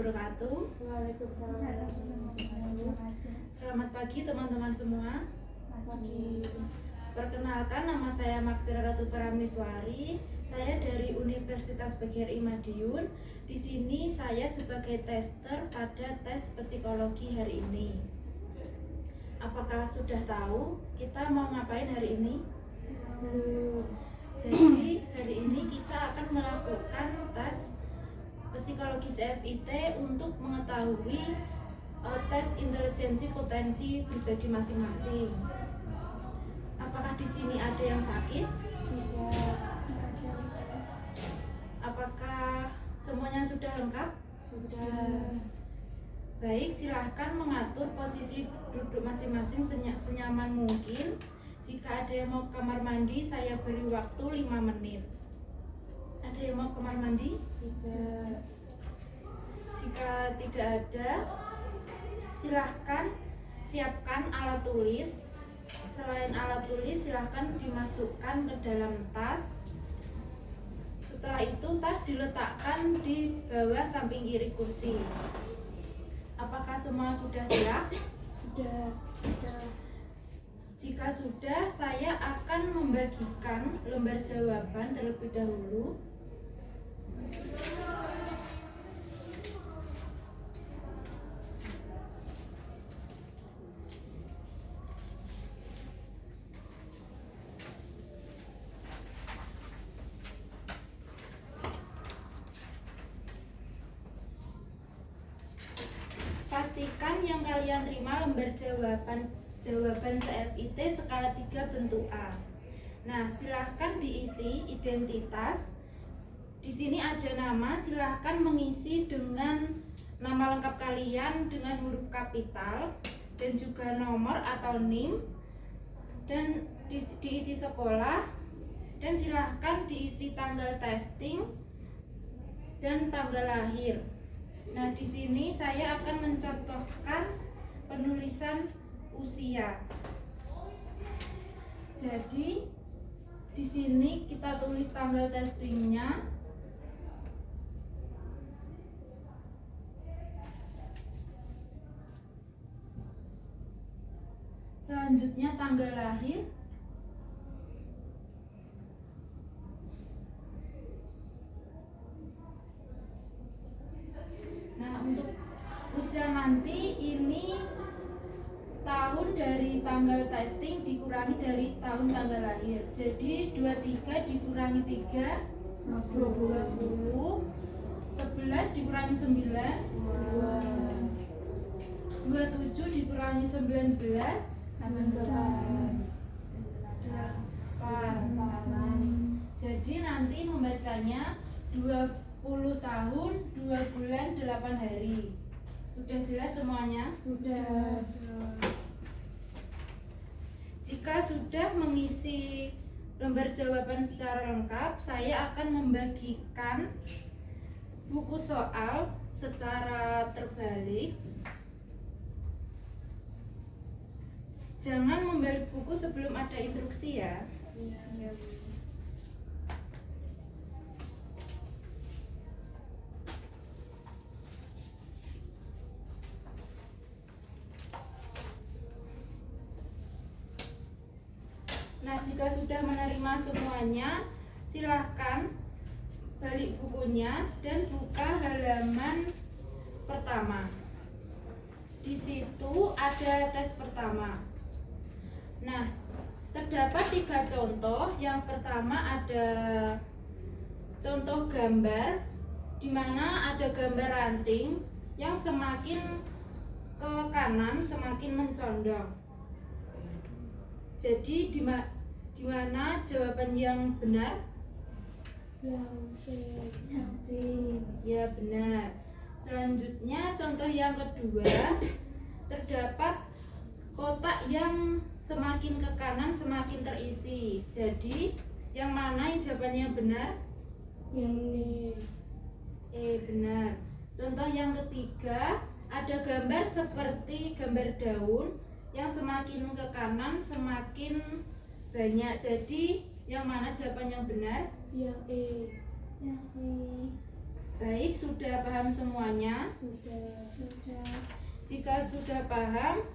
wabarakatuh. Waalaikumsalam warahmatullahi wabarakatuh. Selamat pagi teman-teman semua. Pagi. Perkenalkan, nama saya Makfira Ratu Paramiswari. Saya dari Universitas PGRI Madiun. Di sini saya sebagai tester pada tes psikologi hari ini. Apakah sudah tahu kita mau ngapain hari ini? Belum. Jadi hari ini kita akan melakukan tes psikologi CFIT untuk mengetahui tes intelijensi potensi pribadi masing-masing. Apakah di sini ada yang sakit? Tidak. Apakah semuanya sudah lengkap? Sudah. Baik, silahkan mengatur posisi duduk masing-masing senyaman mungkin. Jika ada yang mau kamar mandi, saya beri waktu 5 menit. Ada yang mau kamar mandi? Tidak. Jika tidak ada, silahkan siapkan alat tulis. Selain alat tulis, silahkan dimasukkan ke dalam tas. Setelah itu, tas diletakkan di bawah samping kiri kursi. Apakah semua sudah siap? Sudah. Jika sudah, saya akan membagikan lembar jawaban terlebih dahulu. Pastikan yang kalian terima lembar jawaban CFIT skala 3 bentuk A. Nah, silahkan diisi identitas. Di sini ada nama, silahkan mengisi dengan nama lengkap kalian dengan huruf kapital dan juga nomor atau NIM, dan diisi sekolah, dan silahkan diisi tanggal testing dan tanggal lahir. Nah, di sini saya akan mencontohkan penulisan usia. Jadi di sini kita tulis tanggal testingnya. Selanjutnya tanggal lahir. Nah, untuk usia nanti ini tahun dari tanggal testing dikurangi dari tahun tanggal lahir. Jadi 23 dikurangi 3 20, 11 dikurangi 9 27 dikurangi 19 18. 8. Jadi nanti membacanya 20 tahun 2 bulan 8 hari. Sudah jelas semuanya? Sudah. Jika sudah mengisi lembar jawaban secara lengkap, saya akan membagikan buku soal secara terbalik. Jangan membalik buku sebelum ada instruksi ya. Iya. Nah, jika sudah menerima semuanya, silahkan balik bukunya dan buka halaman pertama. Di situ ada tes pertama. Nah, terdapat 3 contoh. Yang pertama ada contoh gambar, di mana ada gambar ranting yang semakin ke kanan semakin mencondong. Jadi di mana jawaban yang benar? Yang C. Ya, benar. Selanjutnya contoh yang kedua, terdapat kotak yang semakin ke kanan semakin terisi. Jadi yang mana yang jawabannya benar? Yang D. Benar. Contoh yang ketiga, ada gambar seperti gambar daun yang semakin ke kanan semakin banyak. Jadi yang mana jawaban yang benar? Yang E. Baik, sudah paham semuanya? Sudah. Jika sudah paham,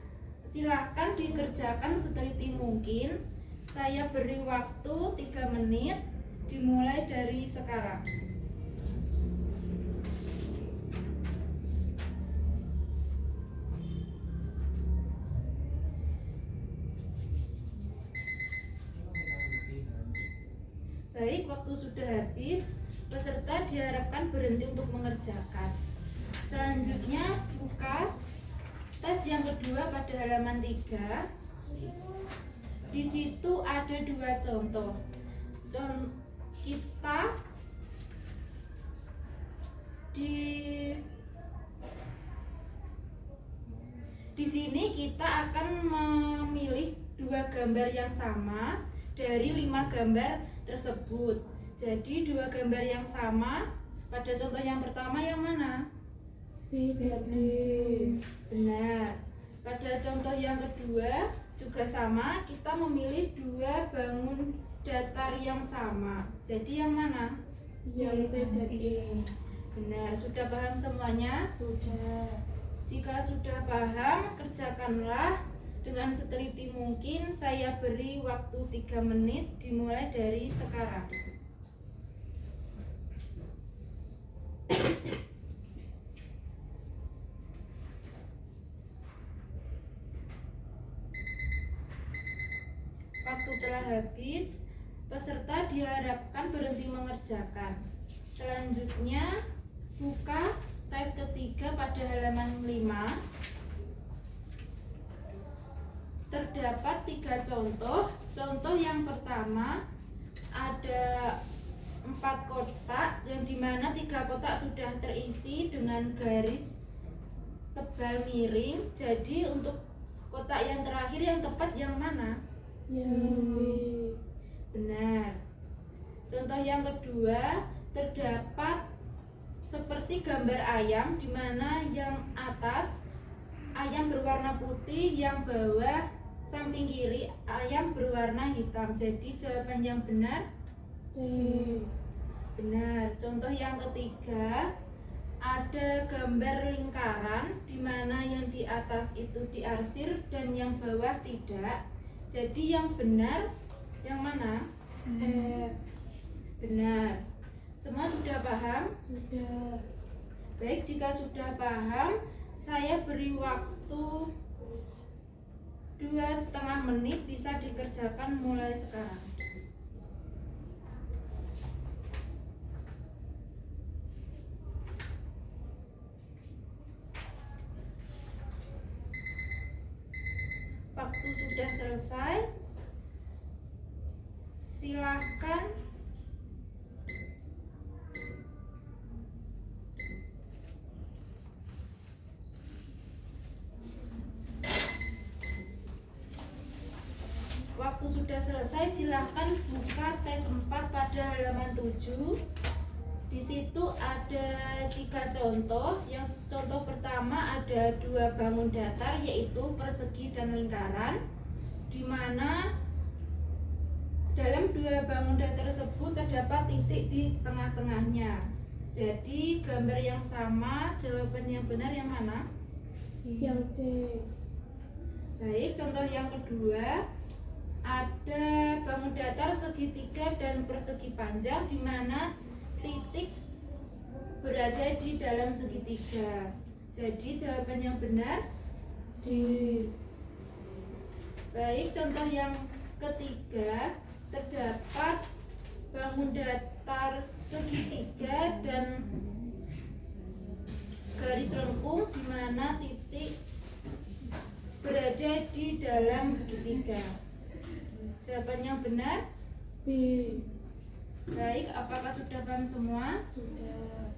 silahkan dikerjakan seteliti mungkin. Saya beri waktu 3 menit, dimulai dari sekarang. Baik, waktu sudah habis. Peserta diharapkan berhenti untuk mengerjakan. Selanjutnya, buka tes yang kedua pada halaman 3. Di situ ada 2 contoh. Kita di sini kita akan memilih 2 gambar yang sama dari 5 gambar tersebut. Jadi 2 gambar yang sama. Pada contoh yang pertama yang mana? Benar. Pada contoh yang kedua juga sama, kita memilih 2 bangun datar yang sama. Jadi yang mana? Yang C dan E. Benar. Sudah paham semuanya? Sudah. Jika sudah paham, kerjakanlah dengan seteliti mungkin. Saya beri waktu 3 menit, dimulai dari sekarang. Waktu telah habis, peserta diharapkan berhenti mengerjakan. Selanjutnya, buka tes ketiga pada halaman 5. Terdapat 3 contoh. Contoh yang pertama ada 4 kotak yang dimana 3 kotak sudah terisi dengan garis tebal miring. Jadi untuk kotak yang terakhir yang tepat yang mana? Yang B. Benar. Contoh yang kedua terdapat seperti gambar ayam, di mana yang atas ayam berwarna putih, yang bawah samping kiri ayam berwarna hitam. Jadi jawaban yang benar C. benar. Contoh yang ketiga ada gambar lingkaran, di mana yang di atas itu diarsir dan yang bawah tidak. Jadi yang benar yang mana? F. Benar. Semua sudah paham? Sudah. Baik, jika sudah paham, saya beri waktu 2,5 menit, bisa dikerjakan mulai sekarang. Waktu sudah selesai. Silahkan waktu sudah selesai, silahkan buka tes 4 pada halaman 7. Di situ ada 3 contoh. Yang contoh pertama ada 2 bangun datar, yaitu persegi dan lingkaran, di mana dalam 2 bangun datar tersebut terdapat titik di tengah-tengahnya. Jadi gambar yang sama, jawaban yang benar yang mana? Yang C. Baik, contoh yang kedua ada bangun datar segitiga dan persegi panjang, di mana titik berada di dalam segitiga. Jadi jawaban yang benar D. baik. Contoh yang ketiga terdapat bangun datar segitiga dan garis lengkung, di mana titik berada di dalam segitiga. Jawaban yang benar B. baik. Apakah sudah paham semua? Sudah.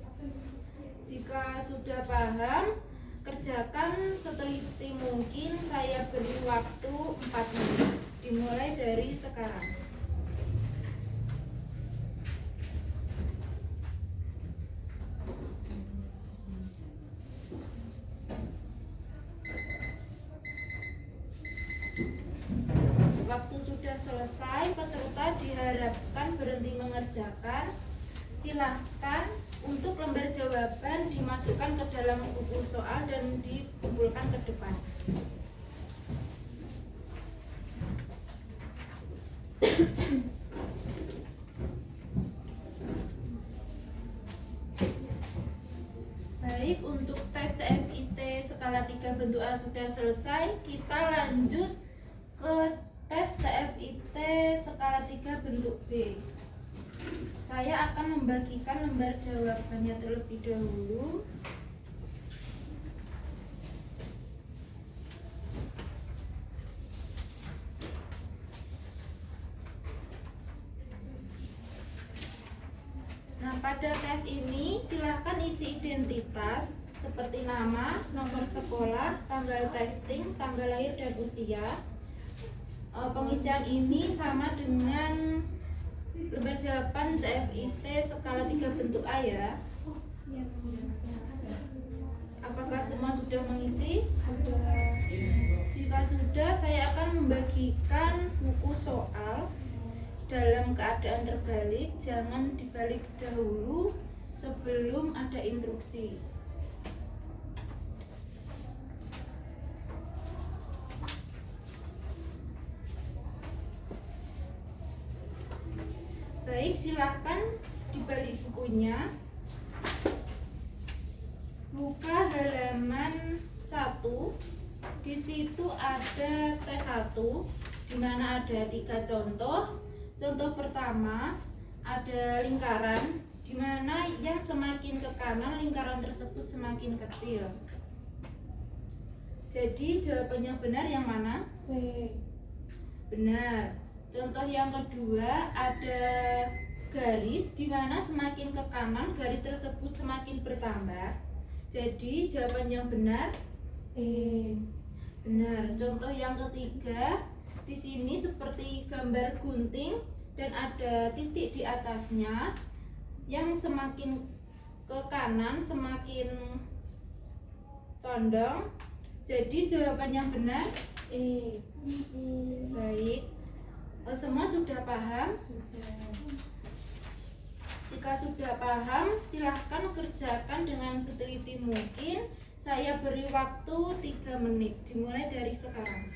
Jika sudah paham, kerjakan seteliti mungkin. Saya beri waktu 4 menit, dimulai dari sekarang. Waktu sudah selesai, peserta diharapkan berhenti mengerjakan. Silahkan Untuk lembar jawaban dimasukkan ke dalam buku soal dan dikumpulkan ke depan. Baik, untuk tes CFIT skala 3 bentuk A sudah selesai. Kita lanjut ke tes CFIT skala 3 bentuk B. Saya akan membagikan lembar jawabannya terlebih dahulu. Nah, pada tes ini silahkan isi identitas seperti nama, nomor sekolah, tanggal testing, tanggal lahir, dan usia. Pengisian ini sama dengan lembar jawaban CFIT skala 3 bentuk A ya. Apakah semua sudah mengisi? Jika sudah, saya akan membagikan buku soal dalam keadaan terbalik. Jangan dibalik dahulu sebelum ada instruksi. Baik, silahkan dibalik bukunya. Buka halaman 1. Di situ ada tes 1, di mana ada 3 contoh. Contoh pertama ada lingkaran, di mana yang semakin ke kanan lingkaran tersebut semakin kecil. Jadi jawabannya benar yang mana? C. Benar. Contoh yang kedua ada garis, di mana semakin ke kanan garis tersebut semakin bertambah. Jadi jawaban yang benar E. benar. Contoh yang ketiga, di sini seperti gambar gunting dan ada titik di atasnya. Yang semakin ke kanan semakin condong. Jadi jawaban yang benar E. baik. Semua sudah paham? Sudah. Jika sudah paham, silahkan kerjakan dengan seteliti mungkin. Saya beri waktu 3 menit, dimulai dari sekarang.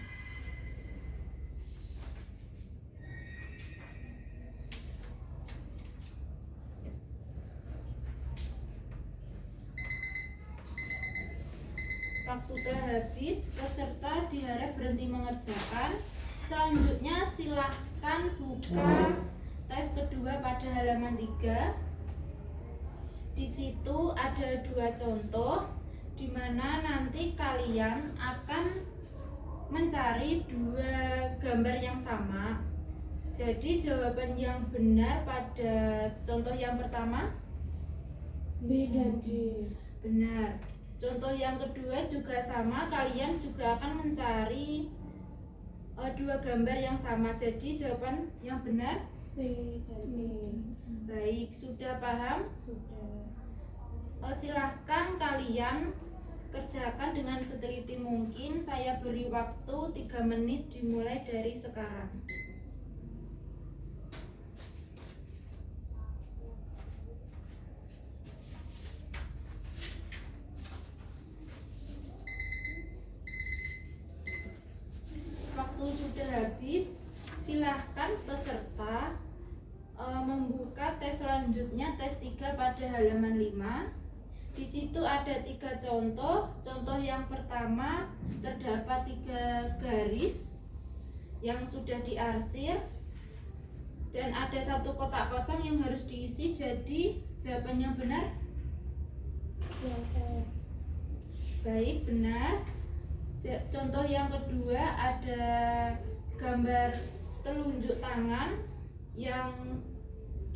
Waktu telah habis, peserta diharap berhenti mengerjakan. Selanjutnya silahkan buka tes kedua pada halaman 3. Di situ ada 2 contoh, di mana nanti kalian akan mencari 2 gambar yang sama. Jadi jawaban yang benar pada contoh yang pertama B dan D. benar. Contoh yang kedua juga sama, kalian juga akan mencari 2 gambar yang sama. Jadi jawaban yang benar C dan E. baik. Sudah paham? Sudah. Silahkan kalian kerjakan dengan seteliti mungkin. Saya beri waktu 3 menit, dimulai dari sekarang. Waktu sudah habis, silahkan peserta membuka tes selanjutnya, tes 3 pada halaman 5. Di situ ada 3 contoh. Contoh yang pertama terdapat 3 garis yang sudah diarsir dan ada 1 kotak kosong yang harus diisi. Jadi jawaban yang benar Yang E. baik, benar. Contoh yang kedua ada gambar telunjuk tangan yang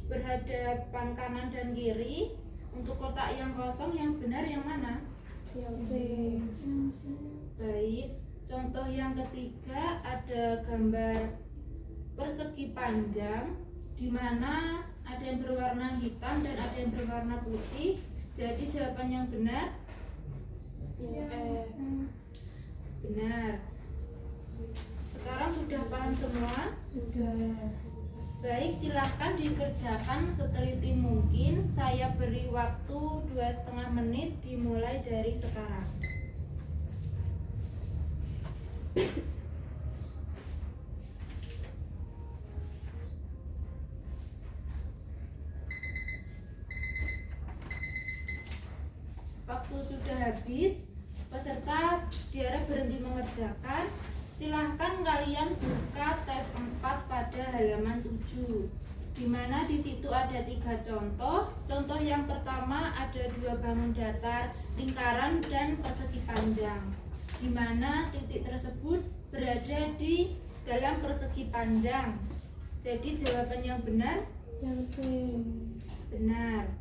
berhadapan kanan dan kiri. Untuk kotak yang kosong yang benar yang mana? Yang C. Baik. Contoh yang ketiga ada gambar persegi panjang, di mana ada yang berwarna hitam dan ada yang berwarna putih. Jadi jawaban yang benar Yang E. benar. Sekarang sudah paham semua? Sudah. Baik, silahkan dikerjakan seteliti mungkin. Saya beri waktu 2,5 menit dimulai dari sekarang. Waktu sudah habis, peserta diharap berhenti mengerjakan. Silahkan kalian buka tes 4 pada halaman 7, di mana di situ ada 3 contoh. Contoh yang pertama ada 2 bangun datar, lingkaran, dan persegi panjang, di mana titik tersebut berada di dalam persegi panjang. Jadi jawaban yang benar Yang C. benar.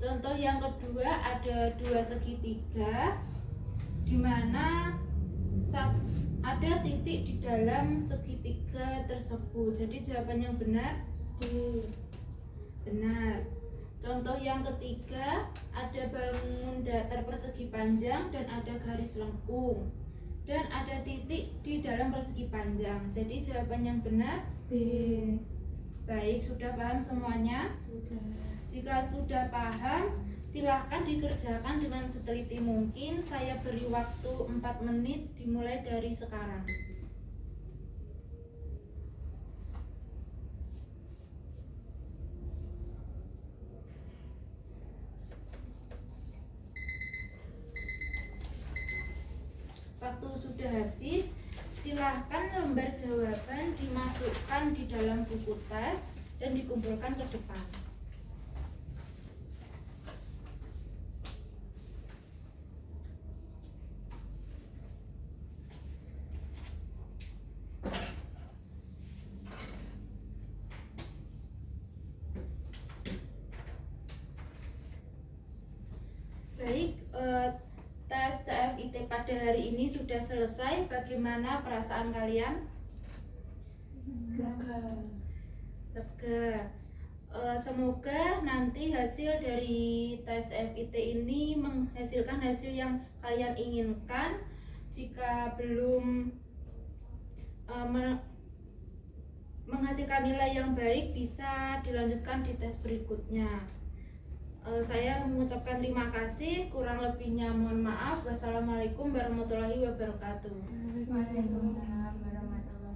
Contoh yang kedua ada 2 segitiga, di mana ada titik di dalam segitiga tersebut. Jadi jawaban yang benar D. benar. Contoh yang ketiga ada bangun datar persegi panjang dan ada garis lengkung dan ada titik di dalam persegi panjang. Jadi jawaban yang benar B. baik. Sudah paham semuanya? Sudah. Jika sudah paham, silahkan dikerjakan dengan seteliti mungkin. Saya beri waktu 4 menit dimulai dari sekarang. Waktu sudah habis, silahkan lembar jawaban dimasukkan di dalam buku tes dan dikumpulkan ke depan. Baik, tes CFIT pada hari ini sudah selesai. Bagaimana perasaan kalian? Lega. Lega. Semoga nanti hasil dari tes CFIT ini menghasilkan hasil yang kalian inginkan. Jika belum menghasilkan nilai yang baik, bisa dilanjutkan di tes berikutnya. Saya mengucapkan terima kasih, kurang lebihnya mohon maaf. Wassalamualaikum warahmatullahi wabarakatuh. Waalaikumsalam.